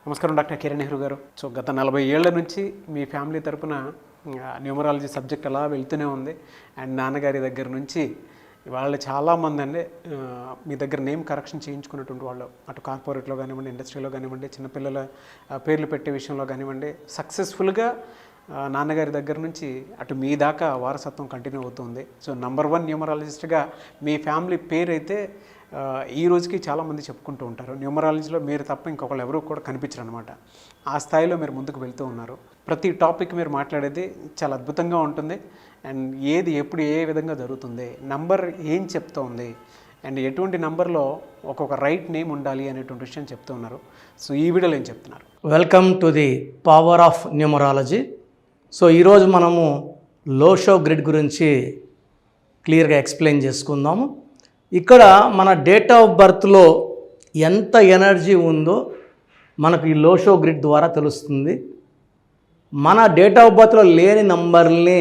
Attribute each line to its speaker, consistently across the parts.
Speaker 1: నమస్కారం డాక్టర్ కిరణ్ నెహ్రూ గారు. సో గత 40 ఏళ్ల నుంచి మీ ఫ్యామిలీ తరపున న్యూమరాలజీ సబ్జెక్ట్ అలా వెళ్తూనే ఉంది. అండ్ నాన్నగారి దగ్గర నుంచి వాళ్ళు చాలామంది అండి మీ దగ్గర నేమ్ కరెక్షన్ చేయించుకున్నటువంటి వాళ్ళు, అటు కార్పొరేట్లో కానివ్వండి, ఇండస్ట్రీలో కానివ్వండి, చిన్నపిల్లల పేర్లు పెట్టే విషయంలో కానివ్వండి, సక్సెస్ఫుల్గా నాన్నగారి దగ్గర నుంచి అటు మీ దాకా వారసత్వం కంటిన్యూ అవుతుంది. సో నంబర్ 1 న్యూమరాలజిస్ట్గా మీ ఫ్యామిలీ పేరు అయితే ఈ రోజుకి చాలామంది చెప్పుకుంటూ ఉంటారు. న్యూమరాలజీలో మీరు తప్ప ఇంకొకళ్ళు ఎవరు కూడా కనిపించరు అనమాట. ఆ స్థాయిలో మీరు ముందుకు వెళ్తూ ఉన్నారు. ప్రతి టాపిక్ మీరు మాట్లాడేది చాలా అద్భుతంగా ఉంటుంది. అండ్ ఏది ఎప్పుడు ఏ విధంగా జరుగుతుంది, నంబర్ ఏం చెప్తోంది, అండ్ ఎటువంటి నంబర్లో ఒక్కొక్క రైట్ నేమ్ ఉండాలి అనేటువంటి విషయం చెప్తూ ఉన్నారు. సో ఈ వీడియోలో ఏం చెప్తున్నారు?
Speaker 2: Welcome to the power of numerology. So ఈరోజు మనము లోషో గ్రిడ్ గురించి క్లియర్గా ఎక్స్ప్లెయిన్ చేసుకుందాము. ఇక్కడ మన డేట్ ఆఫ్ బర్త్లో ఎంత ఎనర్జీ ఉందో మనకు ఈ లోషో గ్రిడ్ ద్వారా తెలుస్తుంది. మన డేట్ ఆఫ్ బర్త్లో లేని నంబర్ని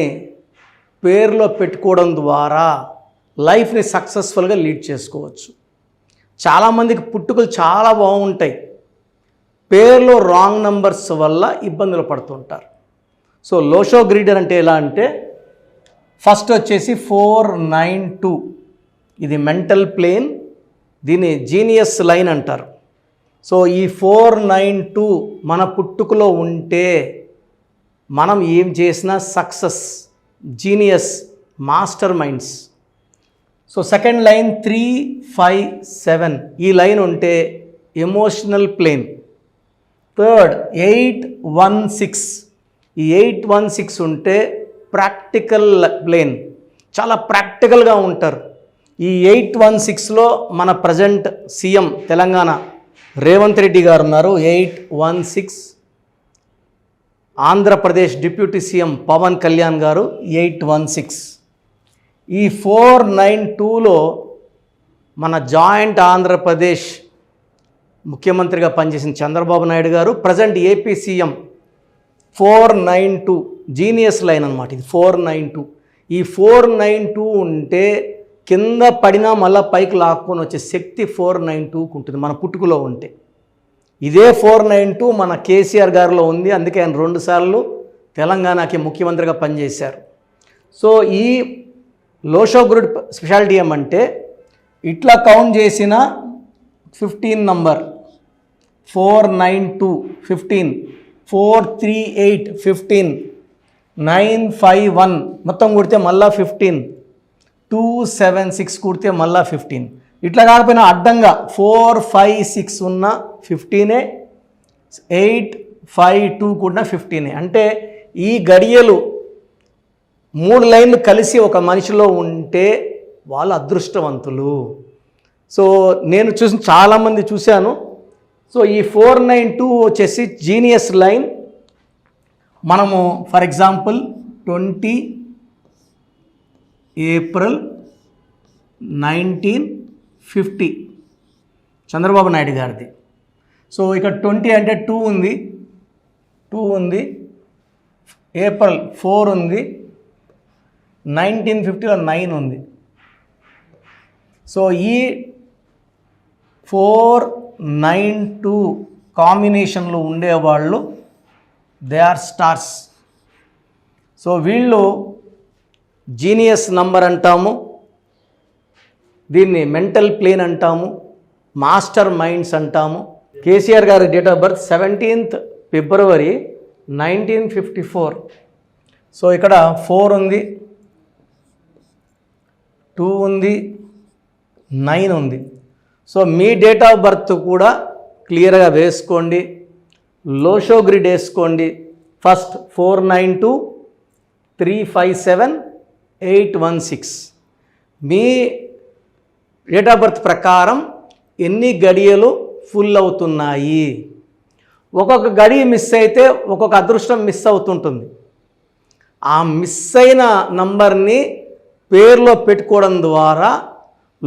Speaker 2: పేరులో పెట్టుకోవడం ద్వారా లైఫ్ని సక్సెస్ఫుల్గా లీడ్ చేసుకోవచ్చు. చాలామందికి పుట్టుకలు చాలా బాగుంటాయి, పేరులో రాంగ్ నంబర్స్ వల్ల ఇబ్బందులు పడుతుంటారు. సో లోషో గ్రిడ్ అంటే ఎలా అంటే, ఫస్ట్ వచ్చేసి 492, ఇది మెంటల్ ప్లేన్, దీన్ని జీనియస్ లైన్ అంటారు. సో ఈ 492 మన పుట్టుకలో ఉంటే మనం ఏం చేసినా success, genius, master minds. So second line 357, ఈ లైన్ ఉంటే ఎమోషనల్ ప్లేన్. థర్డ్ 816, ఈ 816 ఉంటే ప్రాక్టికల్ ప్లేన్, చాలా ప్రాక్టికల్గా ఉంటారు. ఈ 816లో మన ప్రజెంట్ సీఎం తెలంగాణ రేవంత్ రెడ్డి గారు ఉన్నారు. 816. ఆంధ్రప్రదేశ్ డిప్యూటీ సీఎం పవన్ కళ్యాణ్ గారు 816. ఈ 492లో మన జాయింట్ ఆంధ్రప్రదేశ్ ముఖ్యమంత్రిగా పనిచేసిన చంద్రబాబు నాయుడు గారు, present AP CM 492, genius line అనమాట ఇది 492. ఈ 492 ఉంటే కింద పడినా మళ్ళీ పైకి లాక్కొని వచ్చే శక్తి 492కు ఉంటుంది మన పుట్టుకలో ఉంటే. ఇదే 492 మన కేసీఆర్ గారిలో ఉంది, అందుకే ఆయన 2 సార్లు తెలంగాణకి ముఖ్యమంత్రిగా పనిచేశారు. సో ఈ లోషో గ్రిడ్ స్పెషాలిటీ ఏమంటే, ఇట్లా కౌంట్ చేసిన 15 నంబర్ 492, 15, 438, 15, 951 మొత్తం కూడితే మళ్ళా 15, 276 కూడితే మళ్ళా 15. ఇట్లా కాకపోయినా అడ్డంగా 456 ఉన్న 15, 852 కూడా 15. అంటే ఈ గడియలు 3 లైన్లు కలిసి ఒక మనిషిలో ఉంటే వాళ్ళు అదృష్టవంతులు. సో నేను చాలామంది చూశాను. సో ఈ 492 వచ్చేసి జీనియస్ లైన్. మనము for example 20 April 1950 Chandrababu Naidu గారిది. సో ఇక్కడ 20 అంటే 2 ఉంది, ఏప్రిల్ 4 ఉంది, 1950లో 9 ఉంది. సో ఈ 492 కాంబినేషన్లో ఉండేవాళ్ళు దే ఆర్ స్టార్స్. సో వీళ్ళు జీనియస్ నంబర్ అంటాము, దీన్ని మెంటల్ ప్లేన్ అంటాము, మాస్టర్ మైండ్స్ అంటాము. కేసీఆర్ గారి date of birth 17th February 1954. So ఇక్కడ 4 ఉంది, 2 ఉంది, 9 ఉంది. సో మీ డేట్ ఆఫ్ బర్త్ కూడా క్లియర్గా వేసుకోండి, లోషో గ్రిడ్ వేసుకోండి. First 492, 357, 816. Me date of birth ప్రకారం ఎన్ని గడియలు ఫుల్ అవుతున్నాయి. ఒక్కొక్క గడియ మిస్ అయితే ఒక్కొక్క అదృష్టం మిస్ అవుతుంటుంది. ఆ మిస్ అయిన నంబర్ని పేరులో పెట్టుకోవడం ద్వారా,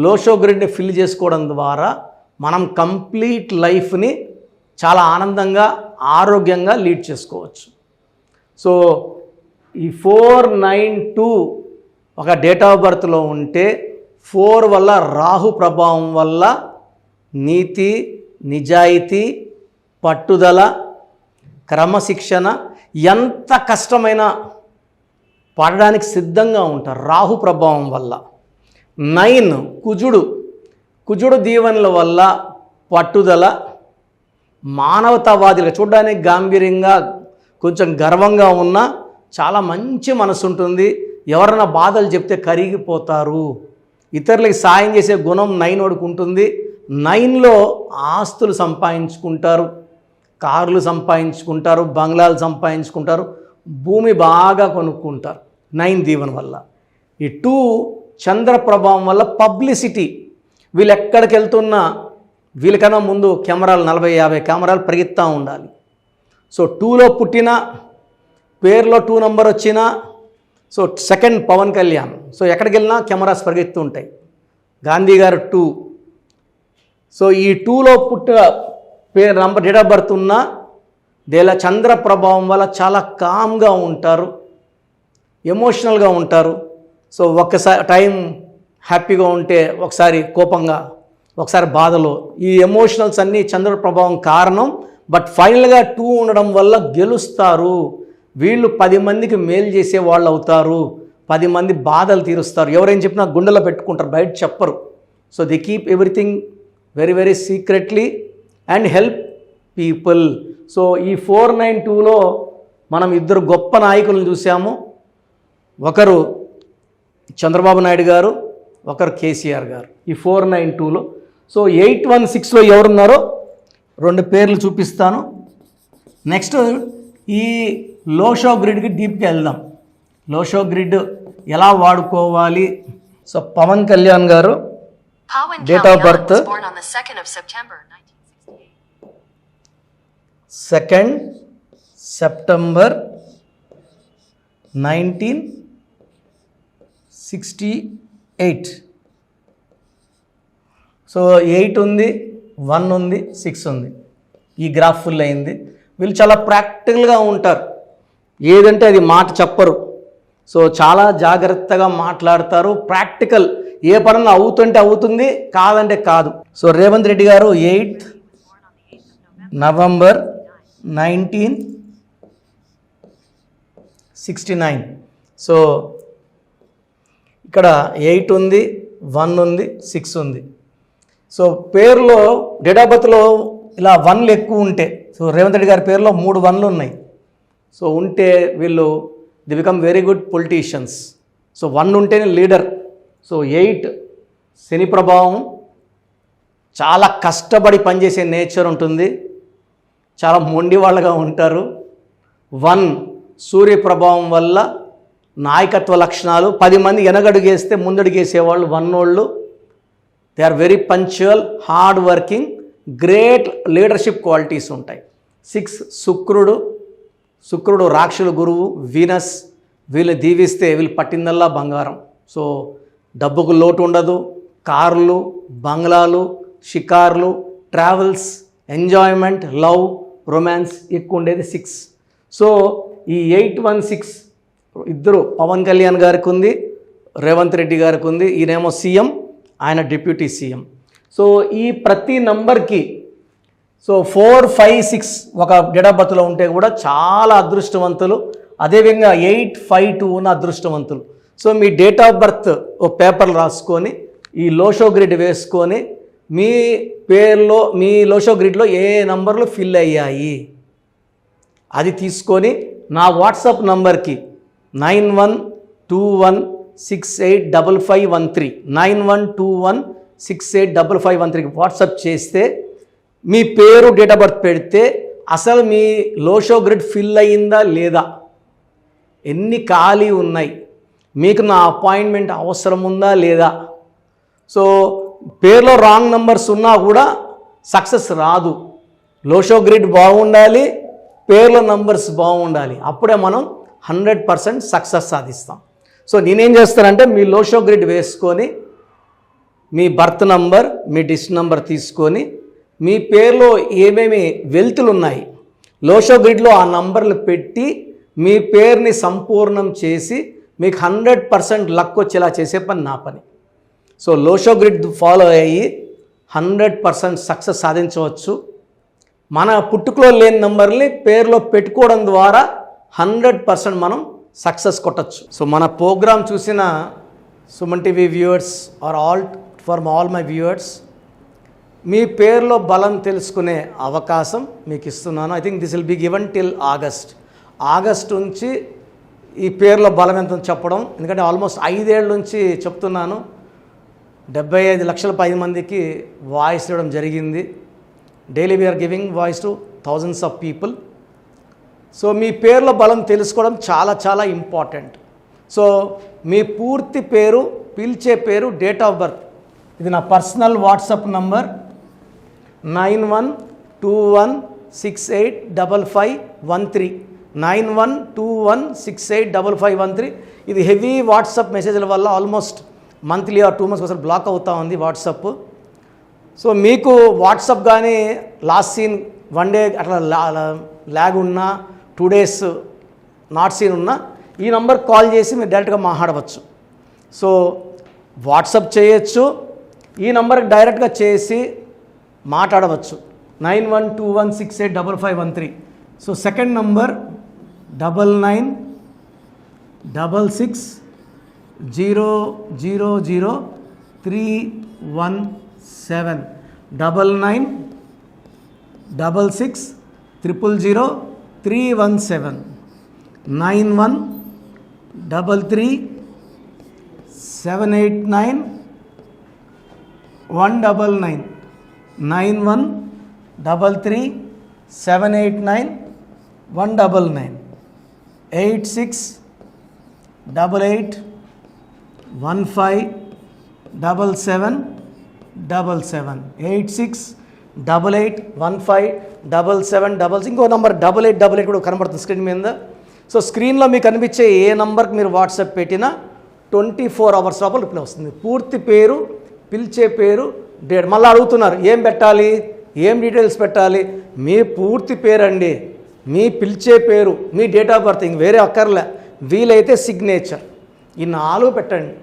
Speaker 2: లోషో గ్రిడ్ని ఫిల్ చేసుకోవడం ద్వారా మనం కంప్లీట్ లైఫ్ని చాలా ఆనందంగా, ఆరోగ్యంగా లీడ్ చేసుకోవచ్చు. సో ఈ 492 ఒక డేట్ ఆఫ్ బర్త్లో ఉంటే 4 వల్ల రాహు ప్రభావం వల్ల నీతి, నిజాయితీ, పట్టుదల, క్రమశిక్షణ, ఎంత కష్టమైనా పడడానికి సిద్ధంగా ఉంటారు రాహు ప్రభావం వల్ల. 9 కుజుడు దీవెనల వల్ల పట్టుదల, మానవతావాదిగా చూడడానికి గాంభీర్యంగా కొంచెం గర్వంగా ఉన్న చాలా మంచి మనసు ఉంటుంది. ఎవరైనా బాధలు చెప్తే కరిగిపోతారు. ఇతరులకి సాయం చేసే గుణం 9 వాడికి ఉంటుంది. 9లో ఆస్తులు సంపాదించుకుంటారు, కార్లు సంపాదించుకుంటారు, బంగ్లాలు సంపాదించుకుంటారు, భూమి బాగా కొనుక్కుంటారు 9 దీవెన వల్ల. ఈ 2 చంద్ర ప్రభావం వల్ల పబ్లిసిటీ. వీళ్ళు ఎక్కడికి వెళ్తున్నా వీళ్ళకన్నా ముందు కెమెరాలు 40-50 కెమెరాలు పరిగెత్తా ఉండాలి. సో 2లో పుట్టిన, పేరులో 2 నంబర్ వచ్చిన, so second Pawan Kalyan. So ఎక్కడికి వెళ్ళినా కెమెరాస్ పరిగెత్తు ఉంటాయి. గాంధీ గారు 2. సో ఈ 2లో పుట్టిన పేరు నంబర్ డేట్ ఆఫ్ బర్త్ ఉన్న దేలా చంద్ర ప్రభావం వల్ల చాలా కామ్గా ఉంటారు, ఎమోషనల్గా ఉంటారు. సో ఒక్కసారి టైం హ్యాపీగా ఉంటే ఒకసారి కోపంగా, ఒకసారి బాధలో, ఈ ఎమోషనల్స్ అన్నీ చంద్ర ప్రభావం కారణం. బట్ ఫైనల్గా 2 ఉండడం వల్ల గెలుస్తారు. వీళ్ళు 10 మందికి మేలు చేసే వాళ్ళు అవుతారు, 10 మంది బాధలు తీరుస్తారు. ఎవరైనా చెప్పినా గుండెలో పెట్టుకుంటారు, బయట చెప్పరు. So they keep everything very very secretly and help people. So ఈ 492లో మనం 2 గొప్ప నాయకులను చూసాము. ఒకరు చంద్రబాబు నాయుడు గారు, ఒకరు కేసీఆర్ గారు ఈ 492లో. సో 816లో ఎవరున్నారో 2 పేర్లు చూపిస్తాను. నెక్స్ట్ ఈ లోషో గ్రిడ్కి డీప్కి వెళ్దాం. లోషో గ్రిడ్ ఎలా వాడుకోవాలి. సో పవన్ కళ్యాణ్ గారు date of birth 2 September 1968. So 8 ఉంది, 1 ఉంది, 6 ఉంది. ఈ గ్రాఫ్ ఫుల్ అయింది. వీళ్ళు చాలా ప్రాక్టికల్గా ఉంటారు, ఏదంటే అది మాట చెప్పరు. సో చాలా జాగ్రత్తగా మాట్లాడతారు, ప్రాక్టికల్. ఏ పనులు అవుతుంటే అవుతుంది, కాదంటే కాదు. సో రేవంత్ రెడ్డి గారు 8 నవంబర్ 1969. సో ఇక్కడ 8 ఉంది, 1 ఉంది, 6 ఉంది. సో పేరులో డేట్ ఆఫ్ బర్త్లో ఇలా 1లు ఎక్కువ ఉంటే, సో రేవంత్ రెడ్డి గారి పేరులో 3 1లు ఉన్నాయి. సో ఉంటే వీళ్ళు they become very good politicians. So 1 ఉంటేనే లీడర్. సో 8 శని ప్రభావం, చాలా కష్టపడి పనిచేసే నేచర్ ఉంటుంది, చాలా మొండి వాళ్ళగా ఉంటారు. 1 సూర్య ప్రభావం వల్ల నాయకత్వ లక్షణాలు, 10 మంది వెనకడుగేస్తే ముందడుగేసేవాళ్ళు 1 వాళ్ళు. They are very punctual, hard working, great leadership qualities ఉంటాయి. 6 శుక్రుడు రాక్షసుల గురువు, వీనస్. వీళ్ళు దీవిస్తే వీళ్ళు పట్టిందల్లా బంగారం. సో డబ్బుకు లోటు ఉండదు. కార్లు, బంగ్లాలు, షికార్లు, ట్రావెల్స్, ఎంజాయ్మెంట్, లవ్, రొమాన్స్ ఎక్కువ ఉండేది 6. సో ఈ 816 2 పవన్ కళ్యాణ్ గారికి ఉంది, రేవంత్ రెడ్డి గారికి ఉంది. ఈయనేమో సీఎం, ఆయన డిప్యూటీ సీఎం. సో ఈ ప్రతి నంబర్కి సో 4, 5, 6 ఒక డేట్ ఆఫ్ బర్త్లో ఉంటే కూడా చాలా అదృష్టవంతులు. అదేవిధంగా 8, 5, 2 ఉన్న అదృష్టవంతులు. సో మీ డేట్ ఆఫ్ బర్త్ ఓ పేపర్లు రాసుకొని ఈ లోషో గ్రిడ్ వేసుకొని మీ పేరులో, మీ లోషో గ్రిడ్లో ఏ నంబర్లు ఫిల్ అయ్యాయి అది తీసుకొని నా వాట్సాప్ నంబర్కి 9121685513 9121685513కి వాట్సాప్ చేస్తే మీ పేరు డేట్ ఆఫ్ బర్త్ పెడితే అసలు మీ లోషో గ్రిడ్ ఫిల్ అయ్యిందా లేదా, ఎన్ని ఖాళీ ఉన్నాయి, మీకు నా అపాయింట్మెంట్ అవసరం ఉందా లేదా. సో పేరులో రాంగ్ నంబర్స్ ఉన్నా కూడా సక్సెస్ రాదు. లోషో గ్రిడ్ బాగుండాలి, పేర్లో నంబర్స్ బాగుండాలి, అప్పుడే మనం 100% సక్సెస్ సాధిస్తాం. సో నేనేం చేస్తానంటే మీ లోషో గ్రిడ్ వేసుకొని మీ బర్త్ నంబర్, మీ డిస్ నంబర్ తీసుకొని మీ పేరులో ఏమేమి వెల్తులు ఉన్నాయి లోషో గ్రిడ్లో ఆ నంబర్లు పెట్టి మీ పేరుని సంపూర్ణం చేసి మీకు 100% లక్ వచ్చేలా చేసే పని నా పని. సో లోషో గ్రిడ్ ఫాలో అయ్యి 100% సక్సెస్ సాధించవచ్చు. మన పుట్టుకలో లేని నంబర్ని పేరులో పెట్టుకోవడం ద్వారా 100% మనం సక్సెస్ కొట్టచ్చు. సో మన ప్రోగ్రామ్ చూసిన Suman TV viewers are all my viewers, మీ పేరులో బలం తెలుసుకునే అవకాశం మీకు ఇస్తున్నాను. I think this will be given till August నుంచి ఈ పేరులో బలం ఎంత చెప్పడం, ఎందుకంటే ఆల్మోస్ట్ 5 ఏళ్ళ నుంచి చెప్తున్నాను. 75 లక్షల 10 మందికి వాయిస్ ఇవ్వడం జరిగింది. Daily we are giving voice to thousands of people. So మీ పేరులో బలం తెలుసుకోవడం చాలా చాలా ఇంపార్టెంట్. సో మీ పూర్తి పేరు, పిలిచే పేరు, డేట్ ఆఫ్ బర్త్, ఇది నా పర్సనల్ వాట్సాప్ నంబర్ 9121685513 9121685513. ఇది హెవీ వాట్సాప్ మెసేజ్ల వల్ల ఆల్మోస్ట్ మంత్లీ ఆర్ 2 months ఒకసారి బ్లాక్ అవుతా ఉంది వాట్సాప్. సో మీకు వాట్సాప్ కానీ లాస్ట్ సీన్ 1 day అట్లా ల్యాగ్ ఉన్నా, 2 days నాట్ సీన్ ఉన్నా, ఈ నంబర్ కాల్ చేసి మీరు డైరెక్ట్గా మాట్లాడవచ్చు. సో వాట్సాప్ చేయొచ్చు, ఈ నంబర్కి డైరెక్ట్గా చేసి మాట్లాడవచ్చు 9121685513. So second number 9966000317 9966000317 9133789199 9133789199 8688157777 8688157777. ఇంకో నంబర్ 8888 కూడా కనబడుతుంది స్క్రీన్ మీద. సో స్క్రీన్లో మీకు కనిపించే ఏ నంబర్కి మీరు వాట్సాప్ పెట్టినా 24 hours లోపల రిప్లై వస్తుంది. పూర్తి పేరు, పిలిచే పేరు, డేట్. మళ్ళీ అడుగుతున్నారు ఏం పెట్టాలి, ఏం డీటెయిల్స్ పెట్టాలి. మీ పూర్తి పేరు అండి, మీ పిలిచే పేరు, మీ డేట్ ఆఫ్ బర్త్, ఇంక వేరే అక్కర్లే. వీలైతే సిగ్నేచర్, ఈ 4 పెట్టండి.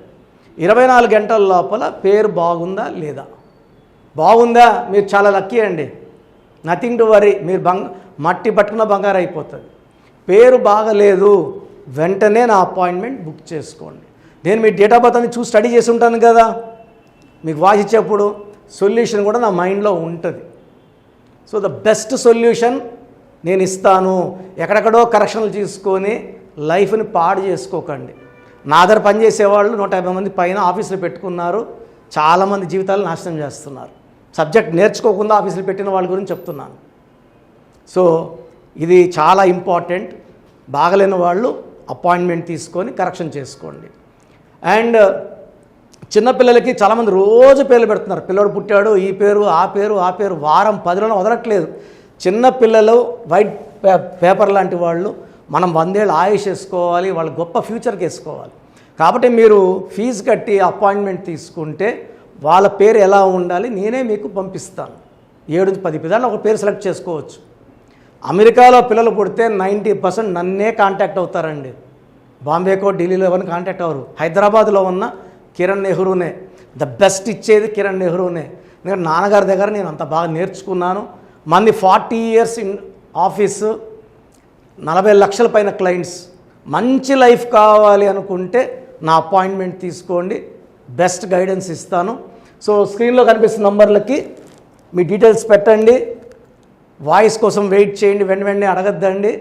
Speaker 2: 24 గంటల లోపల పేరు బాగుందా లేదా, బాగుందా మీరు చాలా లక్కీ అండి, నథింగ్ టు వరీ. మీరు మట్టి పట్టుకున్న బంగారు అయిపోతుంది. పేరు బాగలేదు, వెంటనే నా అపాయింట్మెంట్ బుక్ చేసుకోండి. నేను మీ డేట్ ఆఫ్ బర్త్ అని చూసి స్టడీ చేసి ఉంటాను కదా, మీకు వాయిస్ ఇచ్చేప్పుడు సొల్యూషన్ కూడా నా మైండ్లో ఉంటుంది. సో ద బెస్ట్ సొల్యూషన్ నేను ఇస్తాను. ఎక్కడెక్కడో కరెక్షన్లు తీసుకొని లైఫ్ని పాడు చేసుకోకండి. నా దగ్గర పనిచేసేవాళ్ళు 150 మంది పైన ఆఫీసులు పెట్టుకున్నారు. చాలామంది జీవితాలు నాశనం చేస్తున్నారు. సబ్జెక్ట్ నేర్చుకోకుండా ఆఫీసులు పెట్టిన వాళ్ళ గురించి చెప్తున్నాను. సో ఇది చాలా ఇంపార్టెంట్. బాగలేని వాళ్ళు అపాయింట్మెంట్ తీసుకొని కరెక్షన్ చేసుకోండి. అండ్ చిన్నపిల్లలకి చాలామంది రోజు పేర్లు పెడుతున్నారు. పిల్లడు పుట్టాడు, ఈ పేరు ఆ పేరు ఆ పేరు, వారం 10 రోజులు వదలట్లేదు. చిన్నపిల్లలు వైట్ పేపర్ లాంటి వాళ్ళు. మనం 100 ఏళ్ళు ఆయుష్ వేసుకోవాలి, వాళ్ళ గొప్ప ఫ్యూచర్కి వేసుకోవాలి. కాబట్టి మీరు ఫీజు కట్టి అపాయింట్మెంట్ తీసుకుంటే వాళ్ళ పేరు ఎలా ఉండాలి నేనే మీకు పంపిస్తాను. 7 నుంచి 10 పిల్లలు ఒక పేరు సెలెక్ట్ చేసుకోవచ్చు. అమెరికాలో పిల్లలు పుడితే 90% నన్నే కాంటాక్ట్ అవుతారండి. బాంబేకో ఢిల్లీలో ఎవరిని కాంటాక్ట్ అవ్వరు. హైదరాబాద్లో ఉన్న కిరణ్ నెహ్రూనే ద బెస్ట్ ఇచ్చేది, కిరణ్ నెహ్రూనే. ఎందుకంటే నాన్నగారి దగ్గర నేను అంత బాగా నేర్చుకున్నాను. మంది 40 years ఇన్ ఆఫీసు, 40 లక్షల పైన క్లయింట్స్. మంచి లైఫ్ కావాలి అనుకుంటే నా అపాయింట్మెంట్ తీసుకోండి, బెస్ట్ గైడెన్స్ ఇస్తాను. సో స్క్రీన్లో కనిపిస్తున్న నంబర్లకి మీ డీటెయిల్స్ పెట్టండి. వాయిస్ కోసం వెయిట్ చేయండి, వెంటనే అడగద్దండి.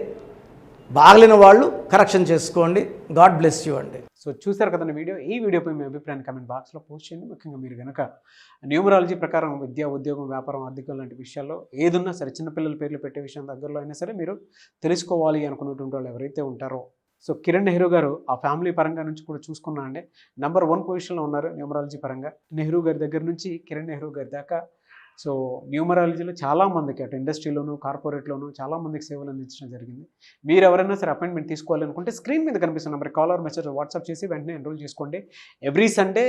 Speaker 2: బాగలేని వాళ్ళు కరెక్షన్ చేసుకోండి. గాడ్ బ్లెస్ యూ అండి.
Speaker 1: సో చూసారు కదండి వీడియో. ఈ వీడియోపై మీ అభిప్రాయాన్ని కమెంట్ బాక్స్లో పోస్ట్ చేయండి. ముఖ్యంగా మీరు కనుక న్యూమరాలజీ ప్రకారం విద్య, ఉద్యోగం, వ్యాపారం, ఆర్థికం లాంటి విషయాల్లో ఏదున్నా సరే, చిన్నపిల్లల పేర్లు పెట్టే విషయం దగ్గరలో అయినా సరే మీరు తెలుసుకోవాలి అనుకున్నటువంటి వాళ్ళు ఎవరైతే ఉంటారో, సో కిరణ్ నెహ్రూ గారు ఆ ఫ్యామిలీ పరంగా నుంచి కూడా చూసుకున్నా అండి నంబర్ 1 పొజిషన్లో ఉన్నారు న్యూమరాలజీ పరంగా. నెహ్రూ గారి దగ్గర నుంచి కిరణ్ నెహ్రూ గారి దాకా సో న్యూమరాలజీలో చాలామందికి అటు ఇండస్ట్రీలోను, కార్పొరేట్లోను చాలామందికి సేవలు అందించడం జరిగింది. మీరు ఎవరైనా సరే అపాయింట్మెంట్ తీసుకోవాలనుకుంటే స్క్రీన్ మీద కనిపిస్తున్న number call or message WhatsApp చేసి వెంటనే ఎన్రోల్ చేసుకోండి. ఎవ్రీ సండే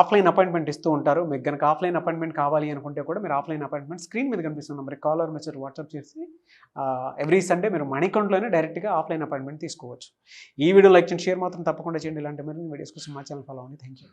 Speaker 1: ఆఫ్లైన్ అపాయింట్మెంట్ ఇస్తూ ఉంటారు. మీకు కనుక ఆఫ్లైన్ అపాయింట్మెంట్ కావాలి అనుకుంటే కూడా మీరు ఆఫ్లైన్ అపాయింట్మెంట్ స్క్రీన్ మీద కనిపిస్తున్న number call or message WhatsApp చేసి ఎవ్రీ సండే మీరు మణికొండలోనే డైరెక్ట్గా ఆఫ్లైన్ అపాయింట్మెంట్ తీసుకోవచ్చు. ఈ వీడియో లైక్ చేయండి, షేర్ మాత్రం తప్పకుండా చేయండి. ఇలాంటి మరిన్ని వీడియోస్ కోసం మా ఛానల్ ఫాలో అవ్వండి. Thank you.